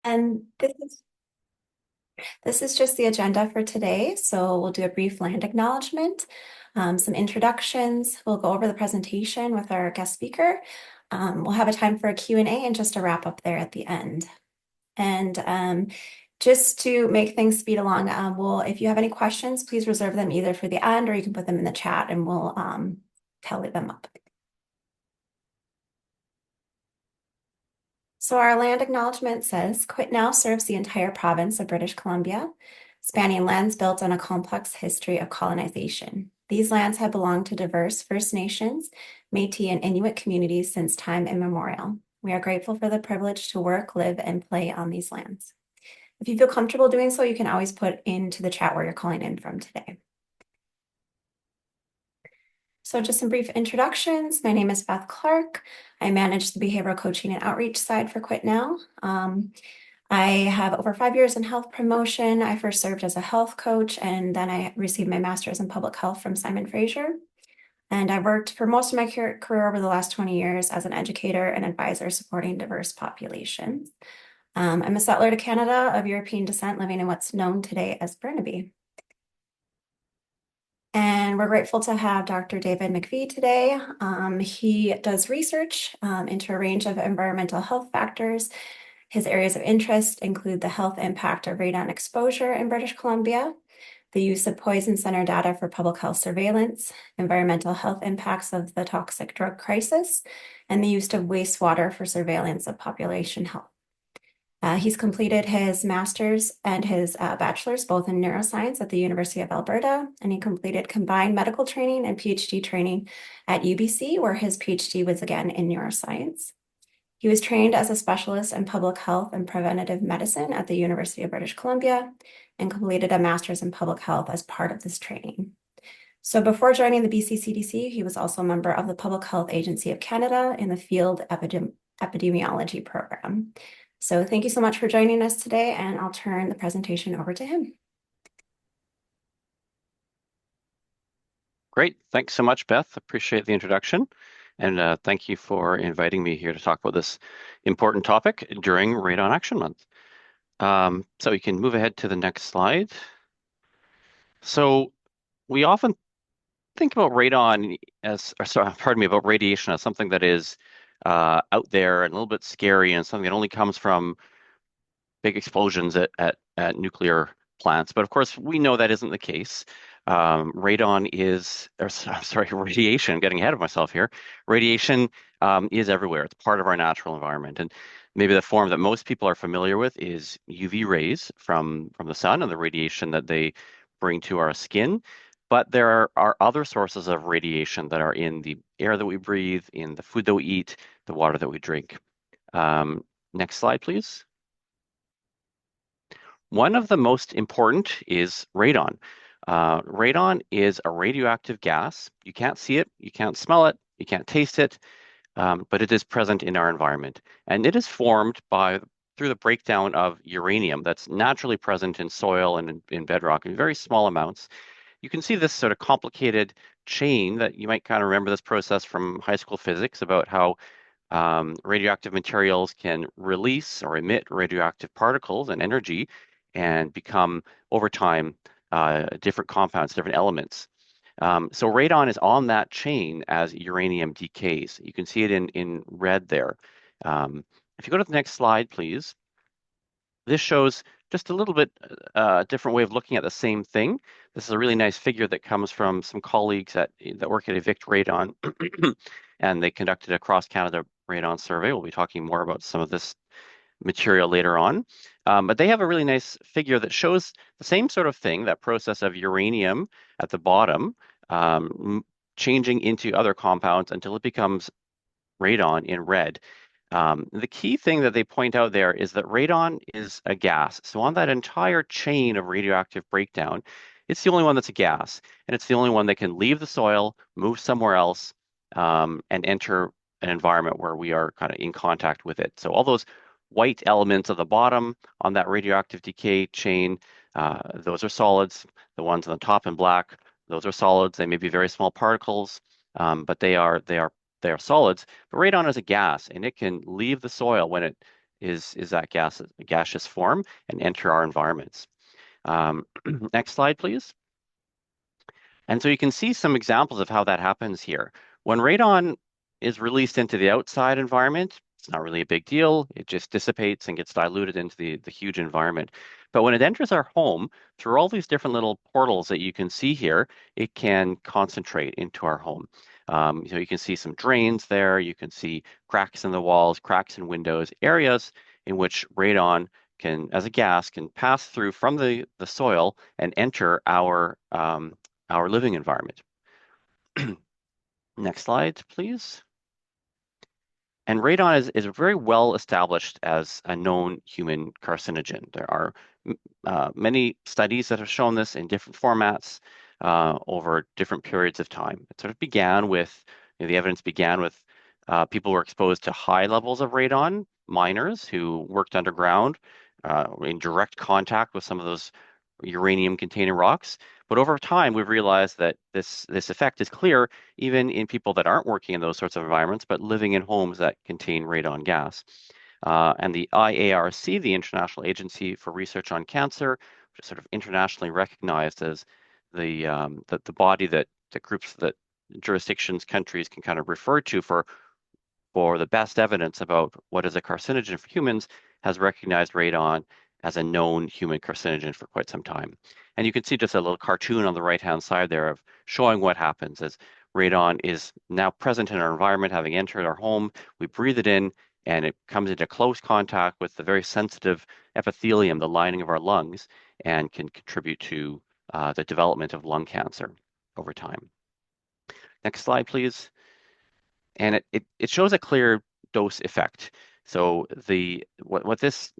And this is just the agenda for today. So we'll do a brief land acknowledgement, some introductions. We'll go over the presentation with our guest speaker. We'll have a time for a Q&A and just a wrap up there at the end. And just to make things speed along, if you have any questions, please reserve them either for the end or you can put them in the chat and we'll tally them up. So our land acknowledgement says, QuitNow serves the entire province of British Columbia, spanning lands built on a complex history of colonization. These lands have belonged to diverse First Nations, Métis, and Inuit communities since time immemorial. We are grateful for the privilege to work, live, and play on these lands. If you feel comfortable doing so, you can always put into the chat where you're calling in from today. So just some brief introductions. My name is Beth Clark. I manage the behavioral coaching and outreach side for QuitNow. I have over 5 years in health promotion. I first served as a health coach, and then I received my master's in public health from Simon Fraser. And I worked for most of my career over the last 20 years as an educator and advisor supporting diverse populations. I'm a settler to Canada of European descent, living in what's known today as Burnaby. And we're grateful to have Dr. David McVea today. He does research into a range of environmental health factors. His areas of interest include the health impact of radon exposure in British Columbia, the use of poison center data for public health surveillance, environmental health impacts of the toxic drug crisis, and the use of wastewater for surveillance of population health. He's completed his master's and his bachelor's both in neuroscience at the University of Alberta, and he completed combined medical training and PhD training at UBC, where his PhD was again in neuroscience. He was trained as a specialist in public health and preventative medicine at the University of British Columbia and completed a master's in public health as part of this training. So before joining the BC CDC, he was also a member of the Public Health Agency of Canada in the field epidemiology program. So thank you so much for joining us today, and I'll turn the presentation over to him. Great. Thanks so much, Beth. Appreciate the introduction. And thank you for inviting me here to talk about this important topic during Radon Action Month. So you can move ahead to the next slide. So we often think about radon about radiation as something that is out there and a little bit scary and something that only comes from big explosions at nuclear plants. But of course, we know that isn't the case. Radiation, getting ahead of myself here. Radiation is everywhere. It's part of our natural environment. And maybe the form that most people are familiar with is UV rays from the sun and the radiation that they bring to our skin. But there are other sources of radiation that are in the air that we breathe, in the food that we eat, the water that we drink. Next slide, please. One of the most important is radon. Radon is a radioactive gas. You can't see it, you can't smell it, you can't taste it, but it is present in our environment. And it is formed through the breakdown of uranium that's naturally present in soil and in bedrock in very small amounts. You can see this sort of complicated chain that you might kind of remember this process from high school physics about how radioactive materials can release or emit radioactive particles and energy and become, over time, different compounds, different elements. So radon is on that chain as uranium decays. You can see it in red there. If you go to the next slide, please. This shows just a little bit different way of looking at the same thing. This is a really nice figure that comes from some colleagues that work at Evict Radon, and they conducted a cross-Canada radon survey. We'll be talking more about some of this material later on. But they have a really nice figure that shows the same sort of thing, that process of uranium at the bottom changing into other compounds until it becomes radon in red. The key thing that they point out there is that radon is a gas. So on that entire chain of radioactive breakdown, it's the only one that's a gas, and it's the only one that can leave the soil, move somewhere else, and enter an environment where we are kind of in contact with it. So all those white elements at the bottom on that radioactive decay chain, those are solids. The ones on the top in black, those are solids. They may be very small particles, but they are solids. But radon is a gas, and it can leave the soil when it is that gaseous form and enter our environments. Next slide, please. And so you can see some examples of how that happens here. When radon is released into the outside environment, it's not really a big deal. It just dissipates and gets diluted into the huge environment. But when it enters our home, through all these different little portals that you can see here, it can concentrate into our home. So you can see some drains there. You can see cracks in the walls, cracks in windows, areas in which radon can, as a gas, can pass through from the soil and enter our living environment. Next slide, please. And radon is very well established as a known human carcinogen. There are many studies that have shown this in different formats over different periods of time. It sort of began with, the evidence began with people who were exposed to high levels of radon, miners who worked underground in direct contact with some of those uranium-containing rocks. But over time, we've realized that this effect is clear even in people that aren't working in those sorts of environments, but living in homes that contain radon gas. And the IARC, the International Agency for Research on Cancer, which is sort of internationally recognized as the body that groups that jurisdictions, countries can kind of refer to for the best evidence about what is a carcinogen for humans, has recognized radon as a known human carcinogen for quite some time. And you can see just a little cartoon on the right-hand side there of showing what happens as radon is now present in our environment, having entered our home. We breathe it in, and it comes into close contact with the very sensitive epithelium, the lining of our lungs, and can contribute to the development of lung cancer over time. Next slide, please. And it shows a clear dose effect. So what this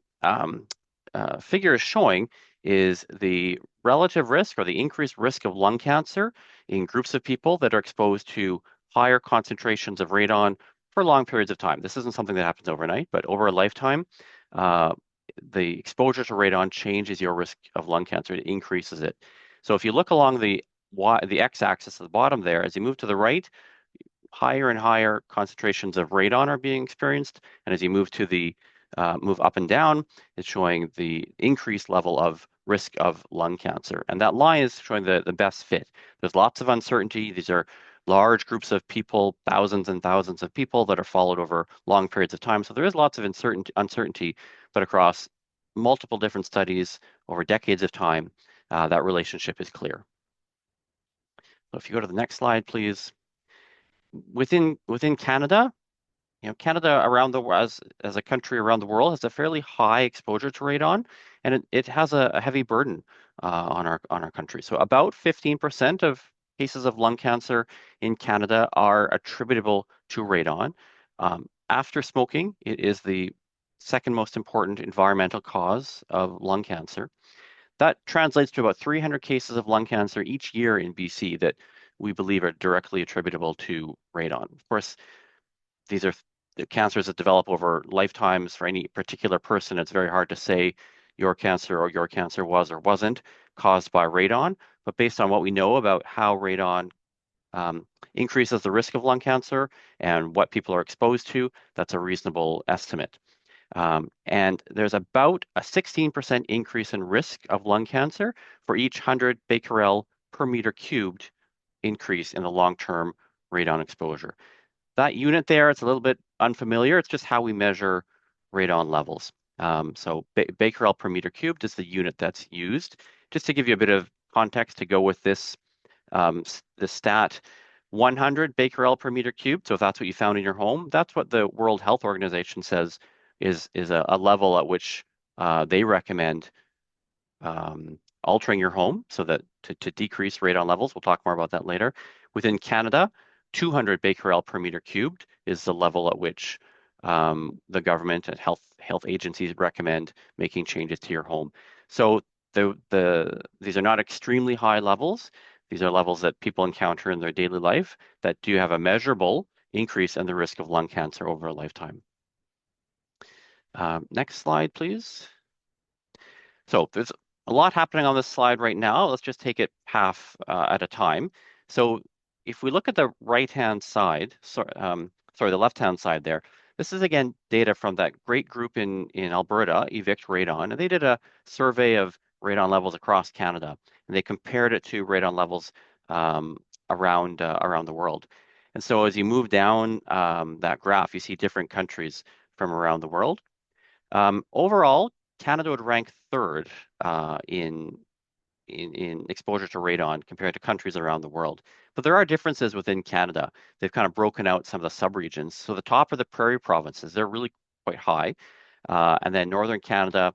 figure is showing is the relative risk or the increased risk of lung cancer in groups of people that are exposed to higher concentrations of radon for long periods of time. This isn't something that happens overnight, but over a lifetime, the exposure to radon changes your risk of lung cancer. It increases it. So if you look along the x-axis at the bottom there, as you move to the right, higher and higher concentrations of radon are being experienced, and as you move to the move up and down, it's showing the increased level of risk of lung cancer. And that line is showing the best fit. There's lots of uncertainty. These are large groups of people, thousands and thousands of people that are followed over long periods of time. So there is lots of uncertainty, but across multiple different studies over decades of time, that relationship is clear. So if you go to the next slide, please. Within Canada, Canada around the as a country around the world has a fairly high exposure to radon, and it has a heavy burden on our country. So about 15% of cases of lung cancer in Canada are attributable to radon. After smoking, it is the second most important environmental cause of lung cancer. That translates to about 300 cases of lung cancer each year in BC that we believe are directly attributable to radon. Of course, these are the cancers that develop over lifetimes for any particular person. It's very hard to say your cancer was or wasn't caused by radon. But based on what we know about how radon increases the risk of lung cancer and what people are exposed to, that's a reasonable estimate. And there's about a 16% increase in risk of lung cancer for each 100 becquerel per meter cubed increase in the long-term radon exposure. That unit there, it's a little bit unfamiliar. It's just how we measure radon levels. So becquerel per meter cubed is the unit that's used. Just to give you a bit of context to go with this, the stat, 100 becquerel per meter cubed. So if that's what you found in your home, that's what the World Health Organization says is a level at which they recommend altering your home so that to decrease radon levels. We'll talk more about that later. Within Canada, 200 becquerel per meter cubed is the level at which the government and health agencies recommend making changes to your home. So these are not extremely high levels. These are levels that people encounter in their daily life that do have a measurable increase in the risk of lung cancer over a lifetime. Next slide, please. So there's a lot happening on this slide right now. Let's just take it half at a time. So if we look at the right-hand side, sorry, the left-hand side there, This is again data from that great group in Alberta, Evict Radon, and they did a survey of radon levels across Canada, and they compared it to radon levels um, around the world. And so as you move down that graph, you see different countries from around the world. Overall, Canada would rank third in exposure to radon compared to countries around the world. But there are differences within Canada. They've kind of broken out some of the subregions. So the top are the prairie provinces. They're really quite high. And then northern Canada,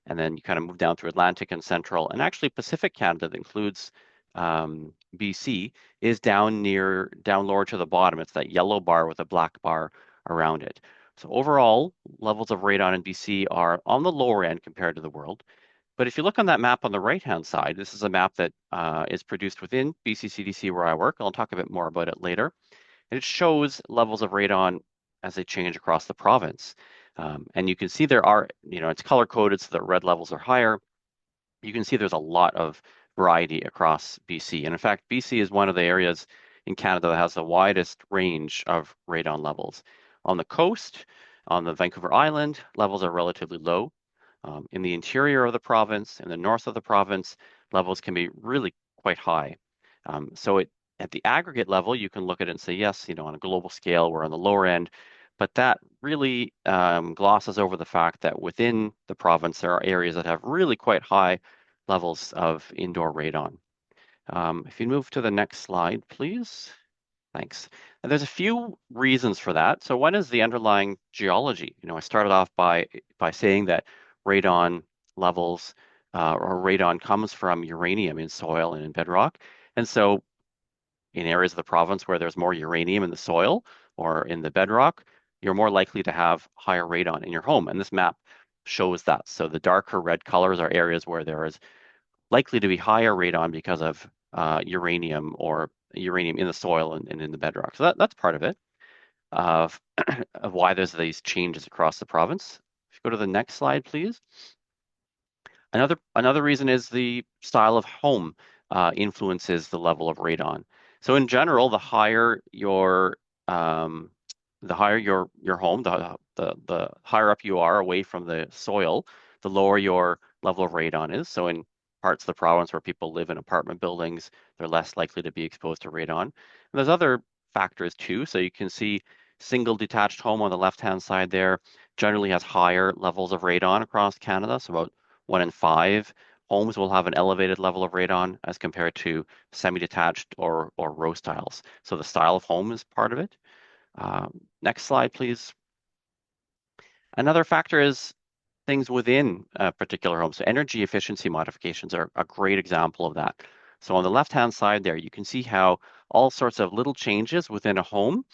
and then you kind of move down through Atlantic and Central. And actually Pacific Canada that includes BC is down lower to the bottom. It's that yellow bar with a black bar around it. So overall, levels of radon in BC are on the lower end compared to the world. But if you look on that map on the right-hand side, this is a map that is produced within BC CDC where I work. I'll talk a bit more about it later. And it shows levels of radon as they change across the province. And you can see there are, it's color coded so that red levels are higher. You can see there's a lot of variety across BC. And in fact, BC is one of the areas in Canada that has the widest range of radon levels. On the coast, on the Vancouver Island, levels are relatively low. In the interior of the province, in the north of the province, levels can be really quite high. At the aggregate level, you can look at it and say, yes, on a global scale, we're on the lower end, but that really glosses over the fact that within the province, there are areas that have really quite high levels of indoor radon. If you move to the next slide, please. Thanks. And there's a few reasons for that. So one is the underlying geology. I started off by saying that radon levels or radon comes from uranium in soil and in bedrock. And so in areas of the province where there's more uranium in the soil or in the bedrock, you're more likely to have higher radon in your home. And this map shows that. So the darker red colors are areas where there is likely to be higher radon because of uranium or uranium in the soil and in the bedrock. So that's part of it, of, of why there's these changes across the province. If you go to the next slide, please. Another reason is the style of home influences the level of radon. So in general, the higher your home, the higher up you are away from the soil, the lower your level of radon is. So in parts of the province where people live in apartment buildings, they're less likely to be exposed to radon. And there's other factors too. So you can see single detached home on the left-hand side there generally has higher levels of radon across Canada. So about 1 in 5 homes will have an elevated level of radon as compared to semi-detached or row styles. So the style of home is part of it. Next slide, please. Another factor is things within a particular home. So energy efficiency modifications are a great example of that. So on the left-hand side there, you can see how all sorts of little changes within a home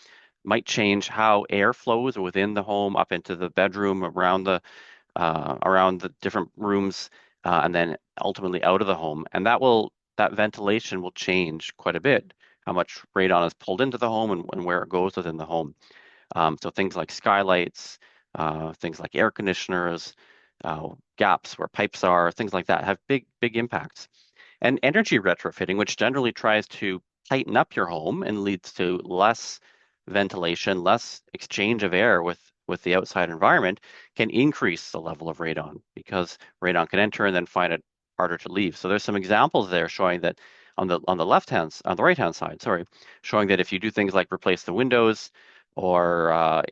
might change how air flows within the home up into the bedroom, around the different rooms, and then ultimately out of the home. And that ventilation will change quite a bit, how much radon is pulled into the home and where it goes within the home. So things like skylights, things like air conditioners, gaps where pipes are, things like that have big impacts. And energy retrofitting, which generally tries to tighten up your home and leads to less ventilation, less exchange of air with the outside environment, can increase the level of radon because radon can enter and then find it harder to leave. So there's some examples there showing that on the right hand side, sorry, showing that if you do things like replace the windows or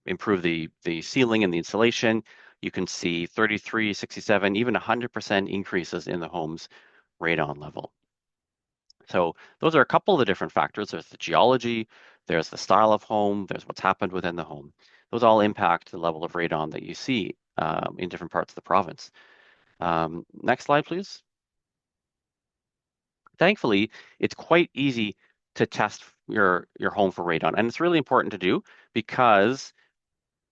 improve the ceiling and the insulation, you can see 33, 67, even 100% increases in the home's radon level. So those are a couple of the different factors. There's the geology, there's the style of home, there's what's happened within the home. Those all impact the level of radon that you see in different parts of the province. Next slide, please. Thankfully, it's quite easy to test your home for radon, and it's really important to do because,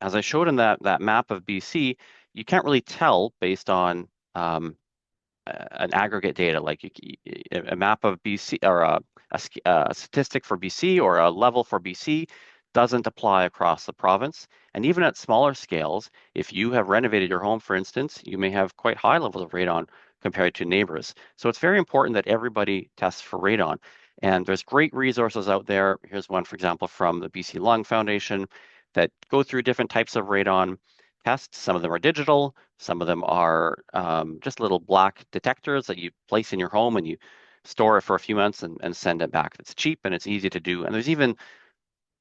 as I showed in that map of BC, you can't really tell based on an aggregate data, like a map of BC or a statistic for BC or a level for BC doesn't apply across the province. And even at smaller scales, if you have renovated your home, for instance, you may have quite high levels of radon compared to neighbors. So it's very important that everybody tests for radon. And there's great resources out there. Here's one, for example, from the BC Lung Foundation that go through different types of radon tests. Some of them are digital, some of them are just little black detectors that you place in your home and you store it for a few months and send it back. It's cheap and it's easy to do. And there's even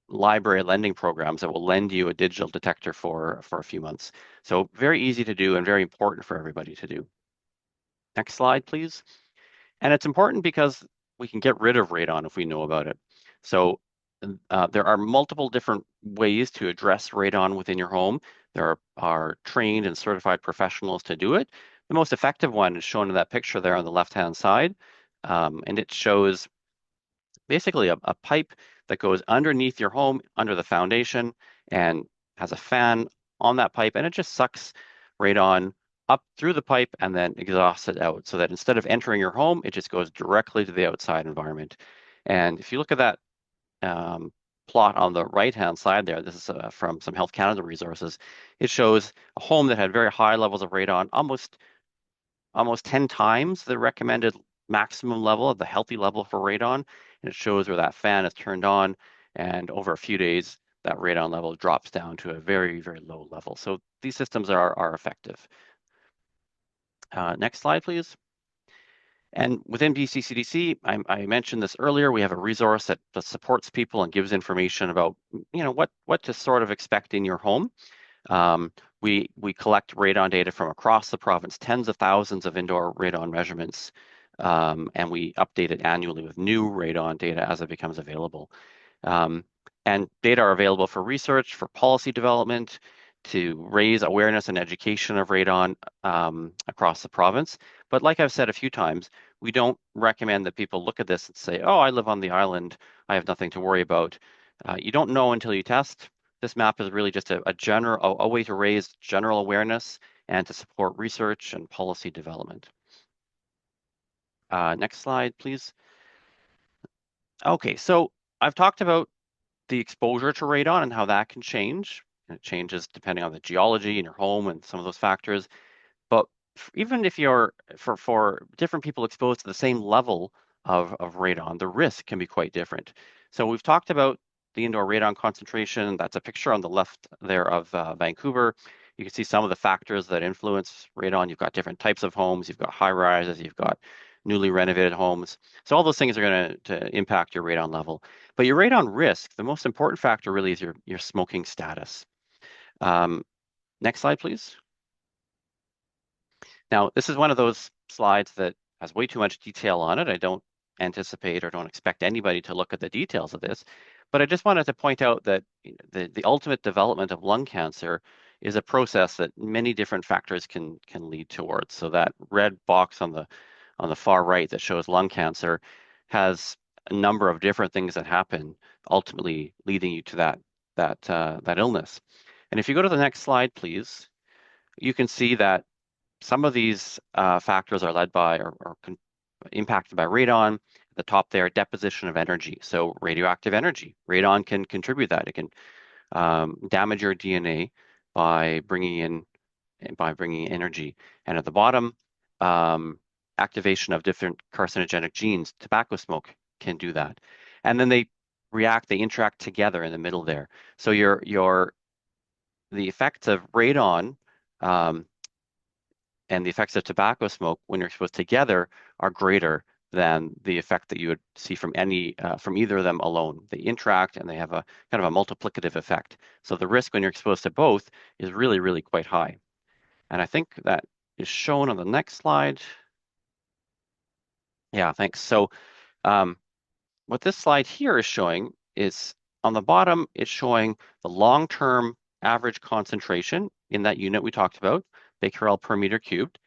library lending programs that will lend you a digital detector for a few months. So very easy to do and very important for everybody to do. Next slide, please. And it's important because we can get rid of radon if we know about it. So there are multiple different ways to address radon within your home. There are trained and certified professionals to do it. The most effective one is shown in that picture there on the left-hand side. And it shows basically a pipe that goes underneath your home, under the foundation, and has a fan on that pipe, and it just sucks radon up through the pipe and then exhausts it out so that instead of entering your home, it just goes directly to the outside environment. And if you look at that plot on the right-hand side there, this is from some Health Canada resources, it shows a home that had very high levels of radon, almost 10 times the recommended maximum level of the healthy level for radon. And it shows where that fan is turned on. And over a few days, that radon level drops down to a very, very low level. So these systems are effective. Next slide, please. And within BC CDC, I mentioned this earlier, we have a resource that supports people and gives information about, what to sort of expect in your home. Um, we collect radon data from across the province, tens of thousands of indoor radon measurements, and we update it annually with new radon data as it becomes available. Um, and data are available for research, for policy development, to raise awareness and education of radon across the province. But like I've said a few times, we don't recommend that people look at this and say, oh, I live on the island, I have nothing to worry about. You don't know until you test. This map is really just a way to raise general awareness and to support research and policy development. Next slide, please. Okay, so I've talked about the exposure to radon and how that can change. And it changes depending on the geology in your home and some of those factors. But even if you're for different people exposed to the same level of radon, the risk can be quite different. So we've talked about the indoor radon concentration. That's a picture on the left there of Vancouver. You can see some of the factors that influence radon. You've got different types of homes. You've got high rises. You've got newly renovated homes. So all those things are going to impact your radon level. But your radon risk, the most important factor really is your smoking status. Next slide, please. Now, this is one of those slides that has way too much detail on it. I don't anticipate or don't expect anybody to look at the details of this, but I just wanted to point out that the ultimate development of lung cancer is a process that many different factors can lead towards. So that red box on the far right that shows lung cancer has a number of different things that happen, ultimately leading you to that illness. And if you go to the next slide, please, you can see that some of these factors are led by or impacted by radon. At the top there, deposition of energy. So radioactive energy. Radon can contribute that. It can damage your DNA by bringing in energy. And at the bottom, activation of different carcinogenic genes. Tobacco smoke can do that. And then they interact together in the middle there. So the effects of radon and the effects of tobacco smoke when you're exposed together are greater than the effect that you would see from either of them alone. They interact and they have a kind of a multiplicative effect. So the risk when you're exposed to both is really, really quite high. And I think that is shown on the next slide. Yeah, thanks. So what this slide here is showing is on the bottom, it's showing the long-term average concentration in that unit we talked about, becquerel per meter cubed.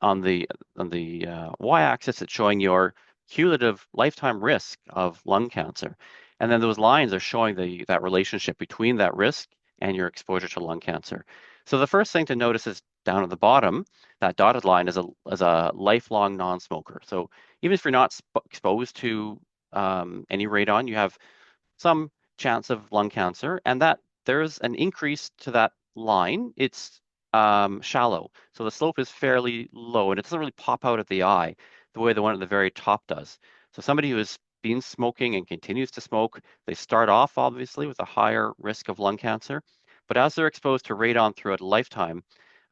On the y-axis, it's showing your cumulative lifetime risk of lung cancer. And then those lines are showing that relationship between that risk and your exposure to lung cancer. So the first thing to notice is down at the bottom, that dotted line is a lifelong non-smoker. So even if you're not exposed to any radon, you have some chance of lung cancer, and that there's an increase to that line. It's shallow, so the slope is fairly low, and it doesn't really pop out at the eye the way the one at the very top does. So somebody who is been smoking and continues to smoke, they start off obviously with a higher risk of lung cancer, but as they're exposed to radon throughout a lifetime,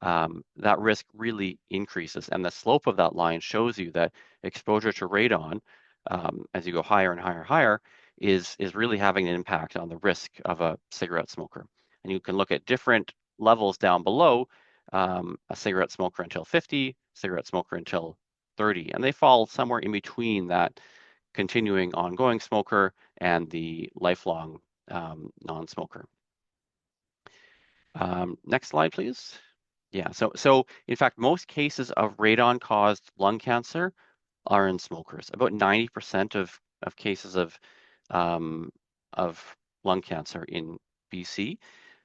that risk really increases. And the slope of that line shows you that exposure to radon, as you go higher and higher and higher, is really having an impact on the risk of a cigarette smoker. And you can look at different levels down below, a cigarette smoker until 50, cigarette smoker until 30, and they fall somewhere in between that continuing ongoing smoker and the lifelong non-smoker. Next slide, please. Yeah, so in fact, most cases of radon-caused lung cancer are in smokers. About 90% of cases um, of lung cancer in BC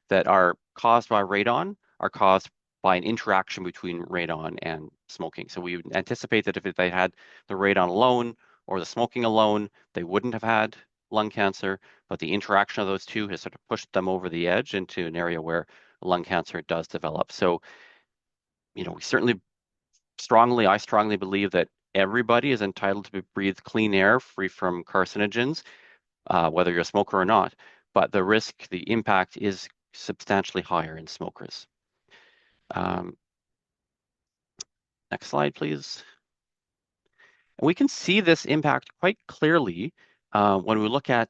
that are caused by radon are caused by an interaction between radon and smoking. So we would anticipate that if they had the radon alone or the smoking alone, they wouldn't have had lung cancer, but the interaction of those two has sort of pushed them over the edge into an area where lung cancer does develop. So, we I strongly believe that everybody is entitled to breathe clean air free from carcinogens, whether you're a smoker or not. But the impact is substantially higher in smokers. Um, Next slide, please. And we can see this impact quite clearly when we look at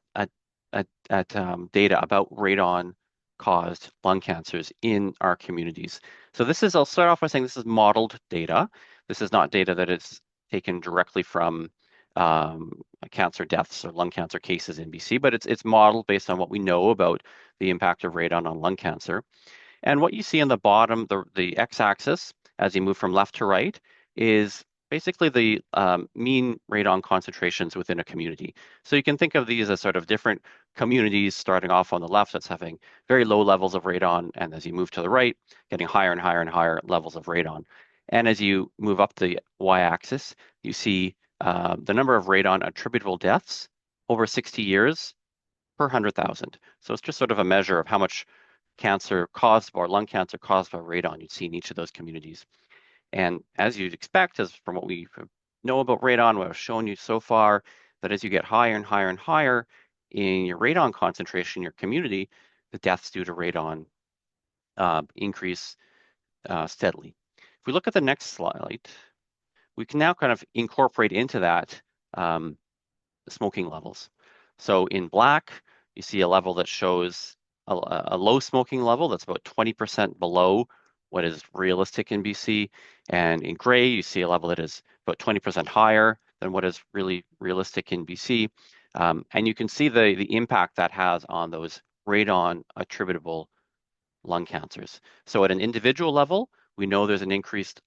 data about radon-caused lung cancers in our communities. So I'll start off by saying this is modeled data. This is not data that is taken directly from um, cancer deaths or lung cancer cases in BC, but it's modeled based on what we know about the impact of radon on lung cancer. And what you see on the bottom, the x-axis, as you move from left to right, is basically the mean radon concentrations within a community. So you can think of these as sort of different communities starting off on the left that's having very low levels of radon, and as you move to the right, getting higher and higher and higher levels of radon. And as you move up the y-axis, you see the number of radon attributable deaths over 60 years per 100,000. So it's just sort of a measure of how much cancer caused or lung cancer caused by radon you'd see in each of those communities. And as you'd expect, as from what we know about radon, what I've shown you so far, that as you get higher and higher and higher in your radon concentration in your community, the deaths due to radon increase steadily. If we look at the next slide, we can now kind of incorporate into that smoking levels. So in black, you see a level that shows a low smoking level that's about 20% below what is realistic in BC. And in gray, you see a level that is about 20% higher than what is really realistic in BC. And you can see the impact that has on those radon attributable lung cancers. So at an individual level, we know there's an increased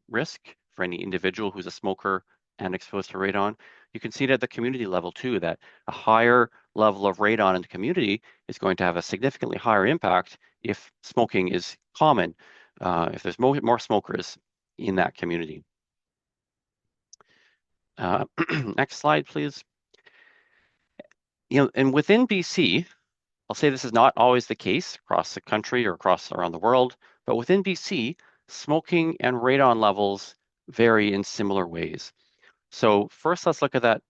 risk for any individual who's a smoker and exposed to radon. You can see it at the community level too, that a higher level of radon in the community is going to have a significantly higher impact if smoking is common, if there's more smokers in that community. Next slide, please. And within BC, I'll say this is not always the case across the country or around the world, but within BC, smoking and radon levels vary in similar ways. So first, let's look at that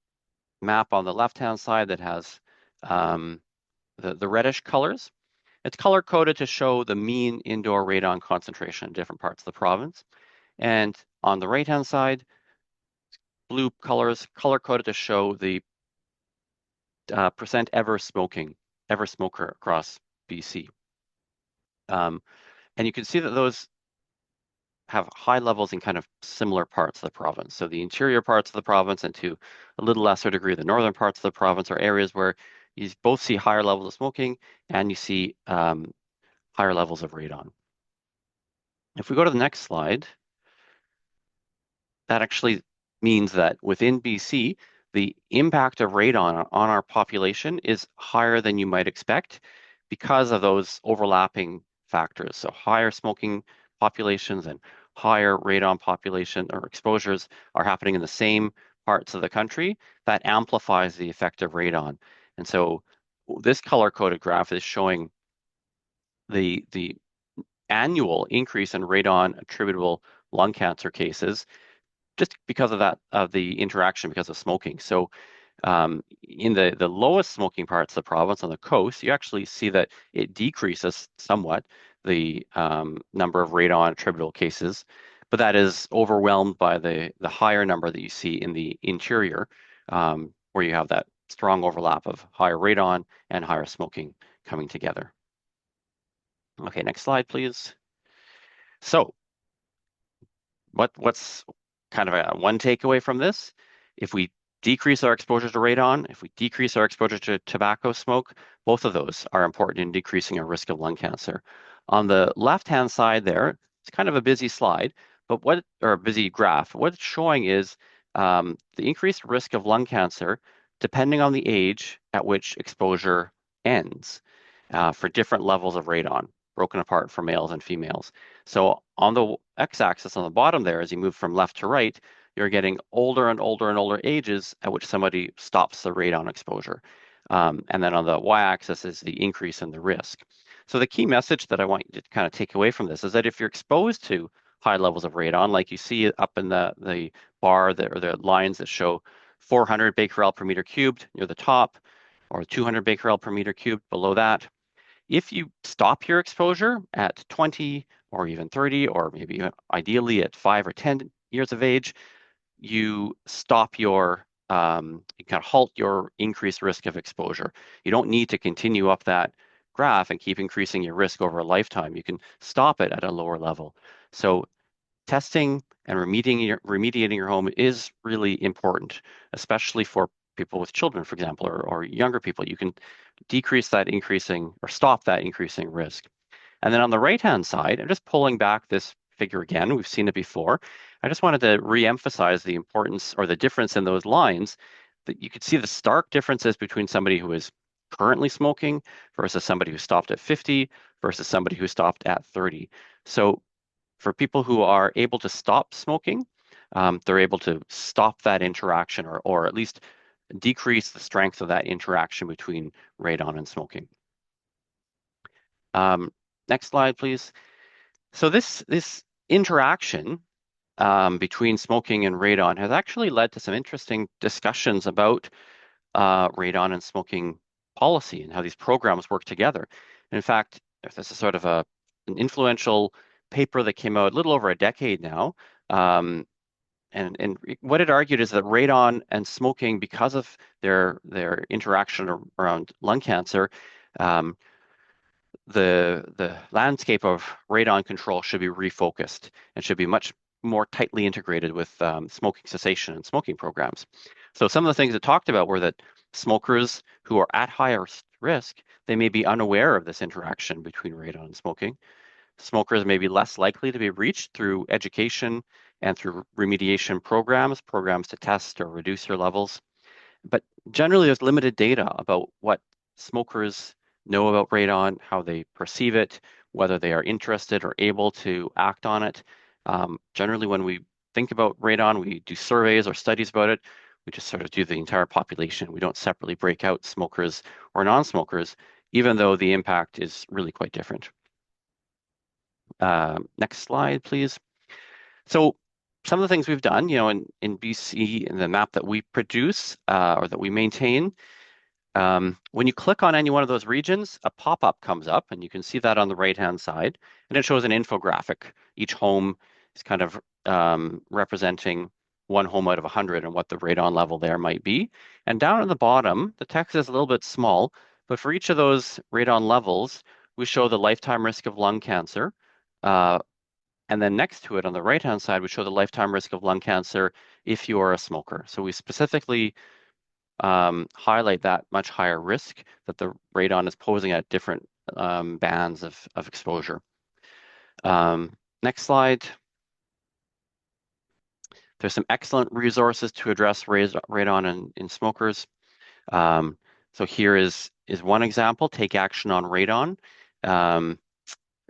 map on the left-hand side that has the reddish colors. It's color-coded to show the mean indoor radon concentration in different parts of the province. And on the right-hand side, blue colors, color-coded to show the percent ever smoker across BC. And you can see that those have high levels in kind of similar parts of the province. So the interior parts of the province and to a little lesser degree, the northern parts of the province are areas where you both see higher levels of smoking and you see higher levels of radon. If we go to the next slide, that actually means that within BC, the impact of radon on our population is higher than you might expect because of those overlapping factors. So higher smoking populations and higher radon population or exposures are happening in the same parts of the country. That amplifies the effect of radon. And so this color-coded graph is showing the annual increase in radon attributable lung cancer cases just because of the interaction because of smoking. So In the lowest smoking parts of the province on the coast, you actually see that it decreases somewhat the number of radon attributable cases, but that is overwhelmed by the higher number that you see in the interior, where you have that strong overlap of higher radon and higher smoking coming together. Okay, next slide, please. So what's kind of a one takeaway from this? If we decrease our exposure to radon, if we decrease our exposure to tobacco smoke, both of those are important in decreasing our risk of lung cancer. On the left-hand side there, it's kind of a busy slide, but or a busy graph. What it's showing is the increased risk of lung cancer depending on the age at which exposure ends for different levels of radon, broken apart for males and females. So on the x-axis on the bottom there, as you move from left to right, you're getting older and older and older ages at which somebody stops the radon exposure. And then on the y-axis is the increase in the risk. So the key message that I want you to kind of take away from this is that if you're exposed to high levels of radon, like you see up in the bar or the lines that show 400 becquerel per meter cubed near the top, or 200 becquerel per meter cubed below that, if you stop your exposure at 20 or even 30, or maybe ideally at 5 or 10 years of age, you stop you kind of halt your increased risk of exposure. You don't need to continue up that graph and keep increasing your risk over a lifetime. You can stop it at a lower level. So testing and remediating your home is really important, especially for people with children, for example, or younger people. You can decrease that increasing or stop that increasing risk. And then on the right-hand side, I'm just pulling back this figure again. We've seen it before. I just wanted to re-emphasize the importance or the difference in those lines, that you could see the stark differences between somebody who is currently smoking versus somebody who stopped at 50 versus somebody who stopped at 30. So for people who are able to stop smoking, they're able to stop that interaction or at least decrease the strength of that interaction between radon and smoking. Next slide, please. So this interaction between smoking and radon has actually led to some interesting discussions about radon and smoking policy and how these programs work together. And in fact, this is sort of an influential paper that came out a little over a decade now. And what it argued is that radon and smoking, because of their interaction around lung cancer, um, the landscape of radon control should be refocused and should be much more tightly integrated with smoking cessation and smoking programs. So some of the things it talked about were that smokers who are at higher risk, they may be unaware of this interaction between radon and smoking. Smokers may be less likely to be reached through education and through remediation programs to test or reduce your levels. But generally, there's limited data about what smokers know about radon, how they perceive it, whether they are interested or able to act on it. Generally, when we think about radon, we do surveys or studies about it. We just sort of do the entire population. We don't separately break out smokers or non-smokers, even though the impact is really quite different. Next slide, please. So some of the things we've done, in BC, in the map that we produce or that we maintain, when you click on any one of those regions, a pop-up comes up, and you can see that on the right-hand side, and it shows an infographic. Each home is kind of representing one home out of 100 and what the radon level there might be. And down at the bottom, the text is a little bit small, but for each of those radon levels, we show the lifetime risk of lung cancer. And then next to it on the right-hand side, we show the lifetime risk of lung cancer if you are a smoker. So we specifically highlight that much higher risk that the radon is posing at different bands of exposure. Next slide. There's some excellent resources to address radon in smokers. So here is one example, Take Action on Radon.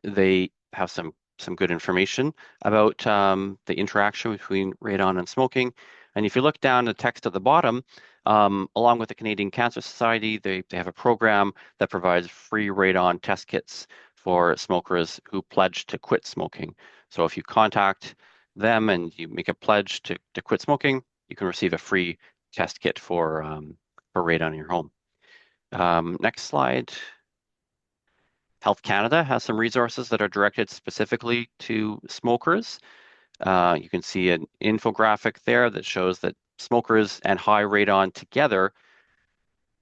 They have some good information about the interaction between radon and smoking. And if you look down the text at the bottom, along with the Canadian Cancer Society, they have a program that provides free radon test kits for smokers who pledge to quit smoking. So if you contact them and you make a pledge to quit smoking, you can receive a free test kit for radon in your home. Next slide. Health Canada has some resources that are directed specifically to smokers. You can see an infographic there that shows that smokers and high radon together,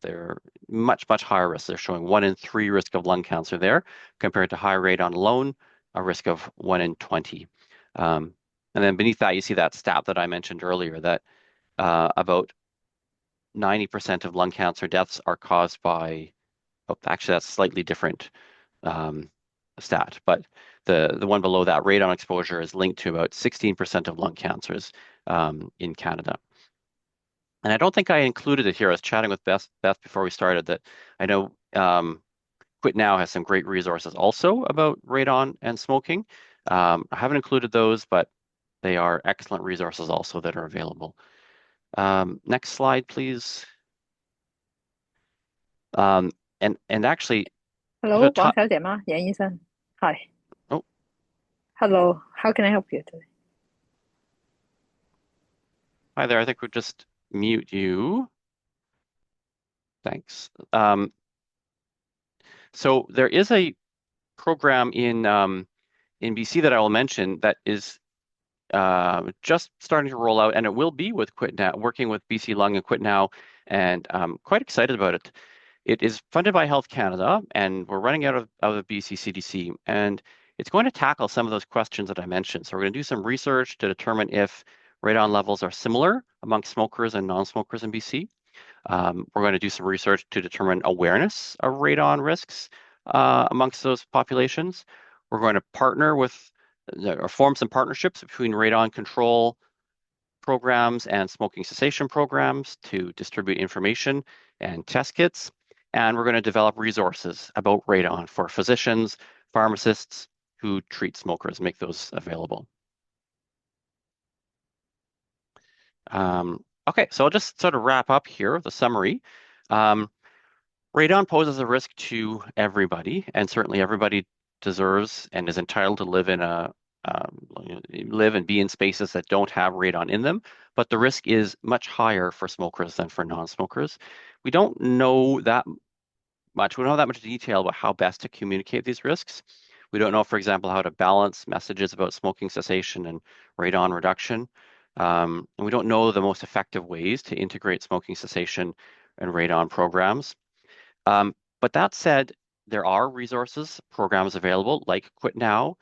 they're much, much higher risk. They're showing 1 in 3 risk of lung cancer there, compared to high radon alone, a risk of 1 in 20. And then beneath that, you see that stat that I mentioned earlier, that about 90% of lung cancer deaths are caused by, oh, actually, that's slightly different um, stat, but the one below that, radon exposure, is linked to about 16% of lung cancers in Canada. And I don't think I included it here. I was chatting with Beth before we started that I know QuitNow has some great resources also about radon and smoking. I haven't included those, but they are excellent resources also that are available. Next slide, please. Um, and actually, there's a Hello, top. 王小姐吗？严医生。Hi. Oh, Hello. How can I help you today? hi there. I think we'll just mute you. Thanks. So there is a program in BC that I will mention that is just starting to roll out, and it will be with QuitNow, working with BC Lung and QuitNow, and I'm quite excited about it. It is funded by Health Canada, and we're running out of BC CDC, and it's going to tackle some of those questions that I mentioned. So we're going to do some research to determine if radon levels are similar among smokers and non-smokers in BC. We're going to do some research to determine awareness of radon risks amongst those populations. We're going to partner with or form some partnerships between radon control programs and smoking cessation programs to distribute information and test kits. And we're going to develop resources about radon for physicians, pharmacists who treat smokers, make those available. Okay, so I'll just sort of wrap up here the summary. Radon poses a risk to everybody, and certainly everybody deserves and is entitled to live in live and be in spaces that don't have radon in them. But the risk is much higher for smokers than for non-smokers. We don't know that much. We don't know that much detail about how best to communicate these risks. We don't know, for example, how to balance messages about smoking cessation and radon reduction. And we don't know the most effective ways to integrate smoking cessation and radon programs. But that said, there are resources, programs available like QuitNow,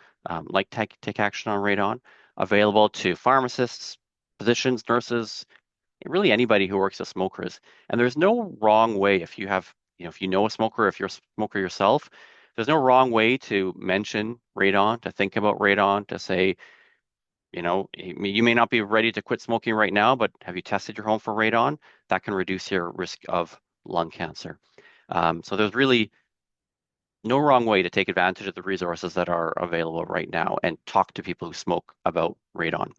like Take Action on Radon, available to pharmacists, physicians, nurses, really anybody who works with smokers. And there's no wrong way if you have, if you know a smoker, if you're a smoker yourself, there's no wrong way to mention radon, to think about radon, to say, you may not be ready to quit smoking right now, but have you tested your home for radon? That can reduce your risk of lung cancer. So there's really no wrong way to take advantage of the resources that are available right now and talk to people who smoke about radon.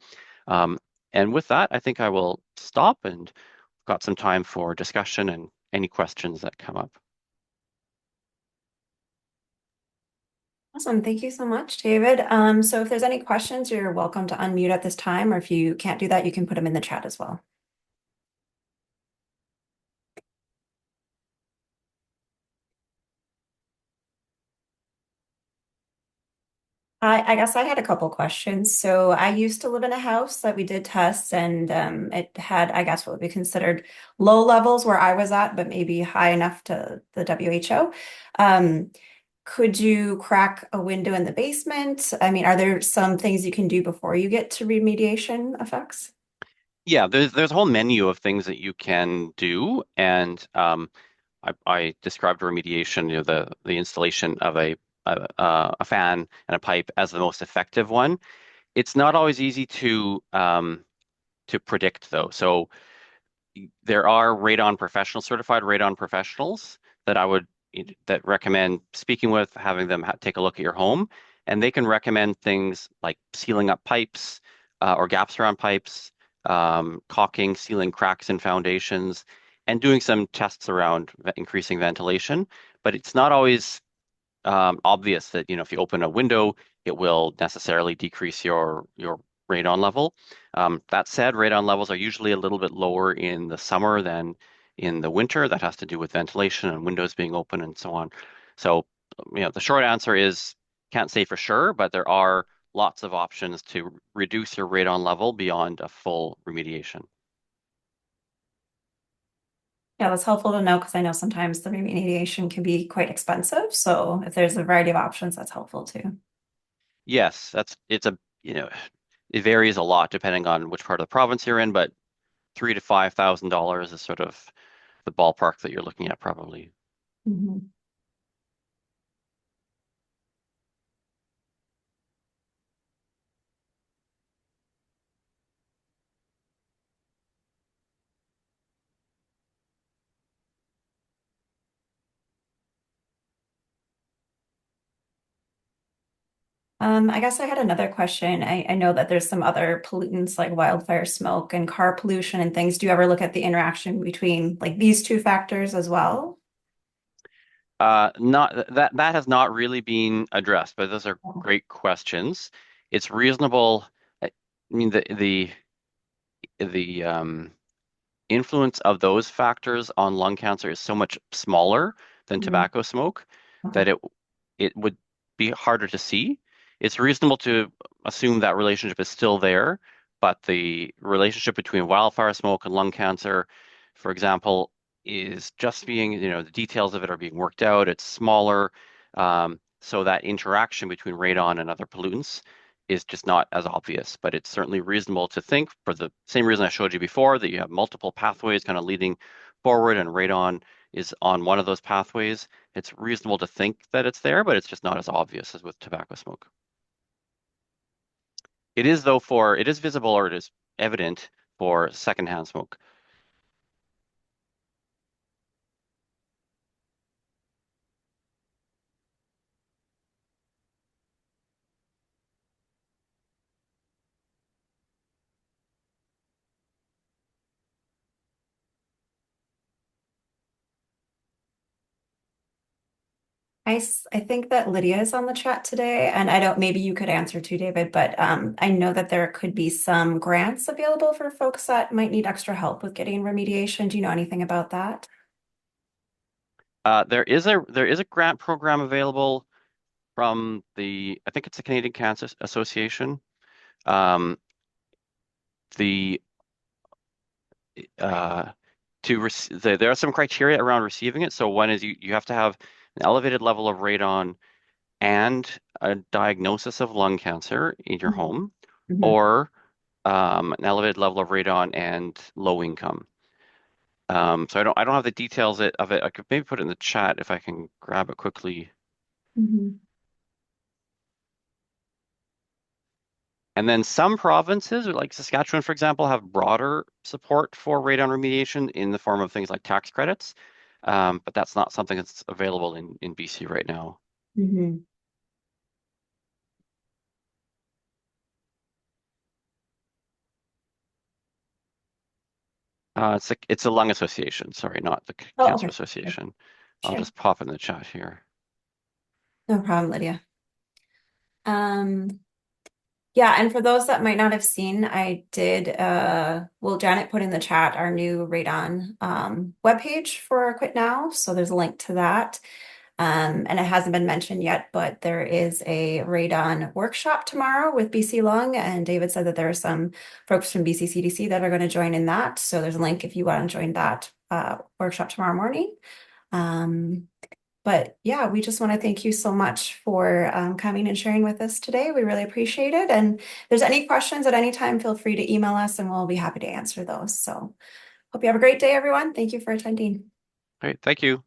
And with that, I think I will stop and got some time for discussion and any questions that come up. Awesome. Thank you so much, David. So if there's any questions, you're welcome to unmute at this time, or if you can't do that, you can put them in the chat as well. I guess I had a couple questions. So I used to live in a house that we did tests, and it had, I guess, what would be considered low levels where I was at, but maybe high enough to the WHO. Could you crack a window in the basement? I mean, are there some things you can do before you get to remediation effects? Yeah, there's a whole menu of things that you can do, and I described remediation, the installation of a fan and a pipe as the most effective one. It's not always easy to predict though. So there are certified radon professionals that I would that recommend speaking with, having them take a look at your home, and they can recommend things like sealing up pipes or gaps around pipes, caulking, sealing cracks in foundations, and doing some tests around increasing ventilation. But it's not always obvious that if you open a window, it will necessarily decrease your radon level. That said, radon levels are usually a little bit lower in the summer than in the winter. That has to do with ventilation and windows being open and so on. So, the short answer is can't say for sure, but there are lots of options to reduce your radon level beyond a full remediation. Yeah, that's helpful to know because I know sometimes the remediation can be quite expensive. So if there's a variety of options, that's helpful too. Yes, it varies a lot depending on which part of the province you're in, but $3,000 to $5,000 is sort of the ballpark that you're looking at probably. Mhm. I guess I had another question. I know that there's some other pollutants like wildfire smoke and car pollution and things. Do you ever look at the interaction between like these two factors as well? Not that has not really been addressed, but those are great questions. It's reasonable. I mean, the influence of those factors on lung cancer is so much smaller than Mhm. tobacco smoke Okay. that it would be harder to see. It's reasonable to assume that relationship is still there, but the relationship between wildfire smoke and lung cancer, for example, is just the details of it are being worked out. It's smaller, so that interaction between radon and other pollutants is just not as obvious, but it's certainly reasonable to think for the same reason I showed you before that you have multiple pathways kind of leading forward and radon is on one of those pathways. It's reasonable to think that it's there, but it's just not as obvious as with tobacco smoke. It is though it is visible or it is evident for secondhand smoke. I think that Lydia is on the chat today, and I don't, maybe you could answer too, David, but I know that there could be some grants available for folks that might need extra help with getting remediation. Do you know anything about that? There is a grant program available from I think it's the Canadian Cancer Association. Um, the uh, there are some criteria around receiving it. So one is you have to have an elevated level of radon and a diagnosis of lung cancer in your home, Mhm. or an elevated level of radon and low income. So I don't have the details of it. I could maybe put it in the chat if I can grab it quickly. Mhm. And then some provinces, like Saskatchewan, for example, have broader support for radon remediation in the form of things like tax credits. But that's not something that's available in BC right now. Mhm. It's a lung association, sorry, not the Oh, Cancer okay. Association. I'll Sure. just pop in the chat here. No problem, Lydia. Um, yeah, and for those that might not have seen, I did well, Janet put in the chat our new Radon webpage for QuitNow. So there's a link to that. And it hasn't been mentioned yet, but there is a radon workshop tomorrow with BC Lung. And David said that there are some folks from BC CDC that are going to join in that. So there's a link if you want to join that workshop tomorrow morning. Um, but yeah, we just want to thank you so much for coming and sharing with us today. We really appreciate it. And if there's any questions at any time, feel free to email us and we'll be happy to answer those. So hope you have a great day, everyone. Thank you for attending. Great, thank you.